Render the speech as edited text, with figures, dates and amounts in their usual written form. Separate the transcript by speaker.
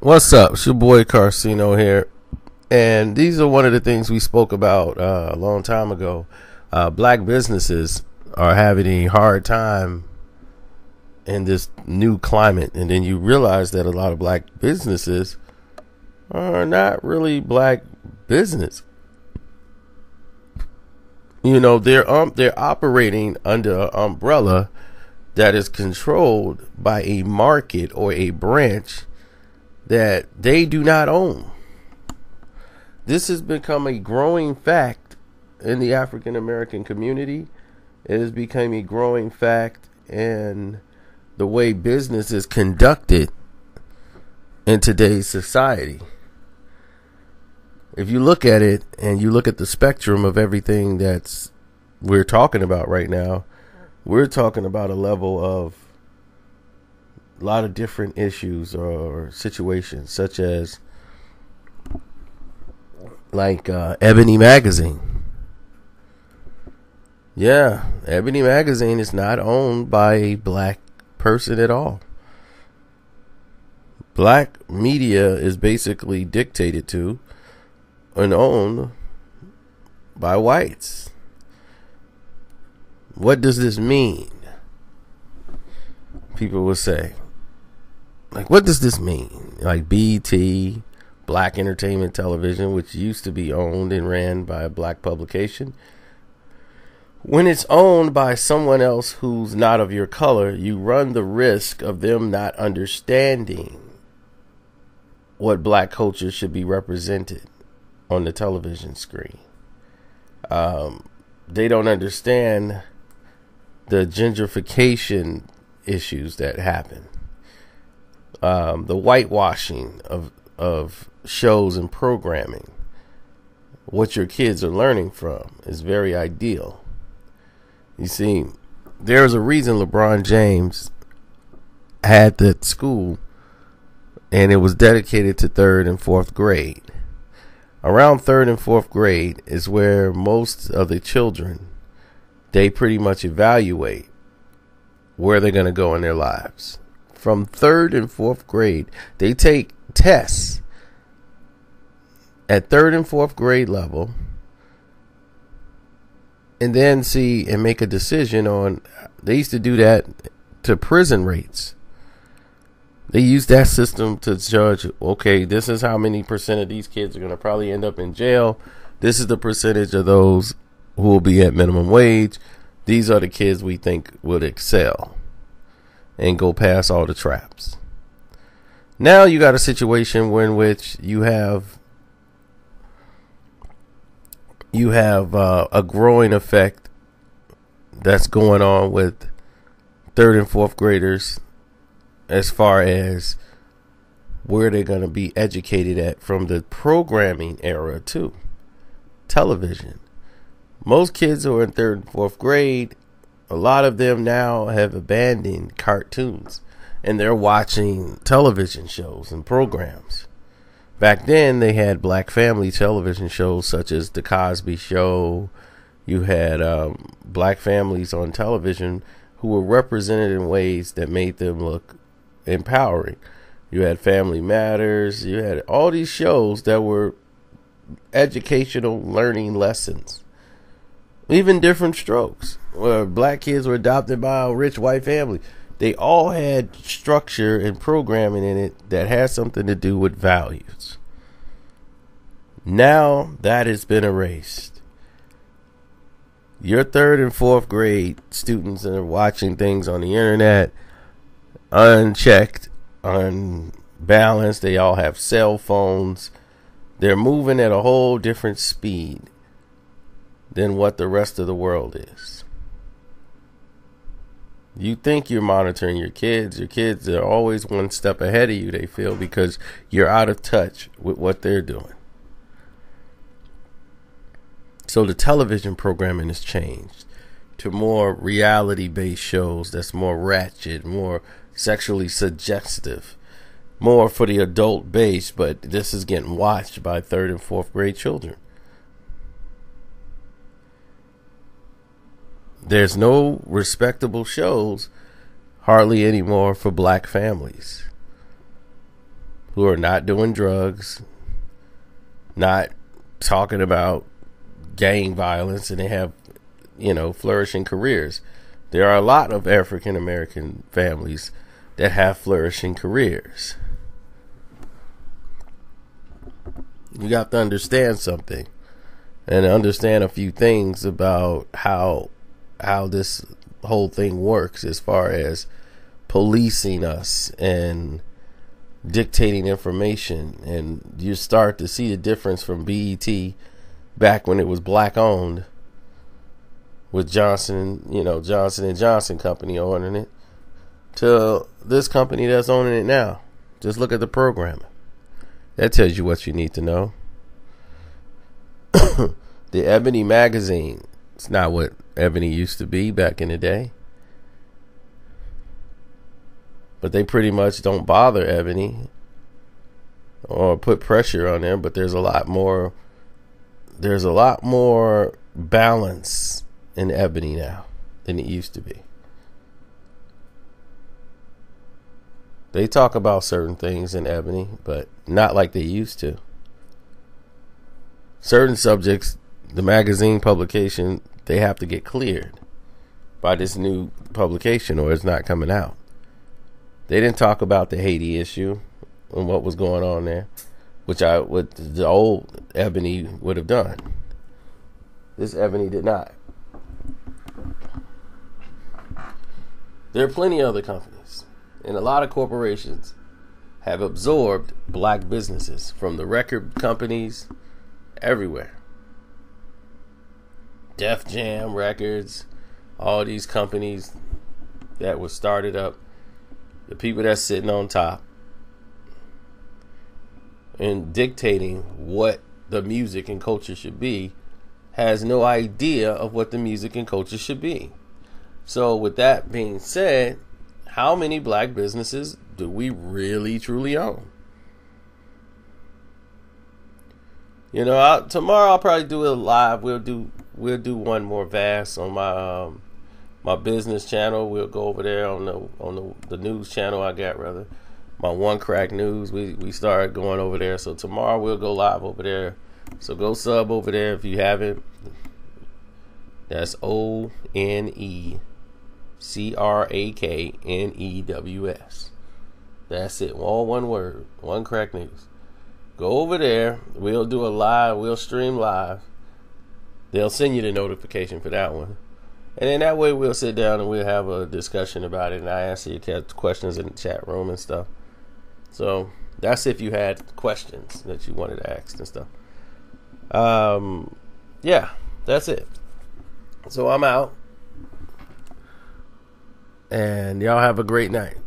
Speaker 1: What's up? It's your boy Carcino here. And these are one of the things we spoke about a long time ago. Black businesses are having a hard time in this new climate. And then you realize that a lot of black businesses are not really black business. You know, they're operating under an umbrella that is controlled by a market or a branch that they do not own. This has become a growing fact in the African American community. It has become a growing fact in the way business is conducted in today's society. If you look at it and you look at the spectrum of everything that's we're talking about right now, we're talking about a level of a lot of different issues or situations, such as like Ebony Magazine. Yeah, Ebony Magazine is not owned by a black person at all. Black media is basically dictated to and owned by whites. What does this mean? People will say, like, what does this mean? Like BET, Black Entertainment Television, which used to be owned and ran by a black publication. When it's owned by someone else who's not of your color, you run the risk of them not understanding what black culture should be represented on the television screen. They don't understand the gentrification issues that happen. The whitewashing of shows and programming. What your kids are learning from is very ideal. You see, there's a reason LeBron James had that school, and it was dedicated to 3rd and 4th grade. Around 3rd and 4th grade is where most of the children, they pretty much evaluate where they're going to go in their lives. From 3rd and 4th grade, they take tests at 3rd and 4th grade level, and then see and make a decision on. They used to do that to prison rates. They used that system to judge, okay, this is how many percent of these kids are going to probably end up in jail. This is the percentage of those who will be at minimum wage. These are the kids we think would excel and go past all the traps. Now you got a situation in which you have a growing effect that's going on with 3rd and 4th graders as far as where they're going to be educated at from the programming era too. Television. Most kids who are in 3rd and 4th grade, a lot of them now have abandoned cartoons and they're watching television shows and programs. Back then, they had black family television shows such as The Cosby Show. You had black families on television who were represented in ways that made them look empowering. You had Family Matters. You had all these shows that were educational learning lessons. Even Different Strokes, where black kids were adopted by a rich white family. They all had structure and programming in it that has something to do with values. Now that has been erased. Your 3rd and 4th grade students that are watching things on the internet, unchecked, unbalanced. They all have cell phones. They're moving at a whole different speed than what the rest of the world is. You think you're monitoring your kids. Your kids are always one step ahead of you, they feel, because you're out of touch with what they're doing. So the television programming has changed to more reality-based shows that's more ratchet, more sexually suggestive, more for the adult base, but this is getting watched by 3rd and 4th grade children. There's no respectable shows hardly anymore for black families. who are not doing drugs, not talking about gang violence, and they have, flourishing careers. There are a lot of African American families that have flourishing careers. You have to understand something, and understand a few things about how this whole thing works, as far as policing us and dictating information. And you start to see the difference from BET back when it was black owned, with Johnson and Johnson company owning it, to this company that's owning it now. Just look at the programming. That tells you what you need to know. The Ebony magazine, it's not what Ebony used to be back in the day. But they pretty much don't bother Ebony or put pressure on them. But there's a lot more balance in Ebony now than it used to be. They talk about certain things in Ebony, but not like they used to. Certain subjects, the magazine publication, they have to get cleared by this new publication or it's not coming out. They didn't talk about the Haiti issue and what was going on there, which the old Ebony would have done. This Ebony did not. There are plenty of other companies, and a lot of corporations have absorbed black businesses, from the record companies everywhere. Def Jam Records, all these companies that were started up, the people that's sitting on top and dictating what the music and culture should be has no idea of what the music and culture should be. So with that being said, how many black businesses do we really truly own? Tomorrow I'll probably do it live. We'll do one more Vast on my business channel. We'll go over there on the news channel I got, rather. My One Crack News. We started going over there. So tomorrow we'll go live over there. So go sub over there if you haven't. That's ONECRAKNEWS. That's it. All one word. One Crack News. Go over there. We'll do a live. We'll stream live. They'll send you the notification for that one. And then that way we'll sit down and we'll have a discussion about it. And I answer your questions in the chat room and stuff. So that's if you had questions that you wanted to ask and stuff. Yeah, that's it. So I'm out. And y'all have a great night.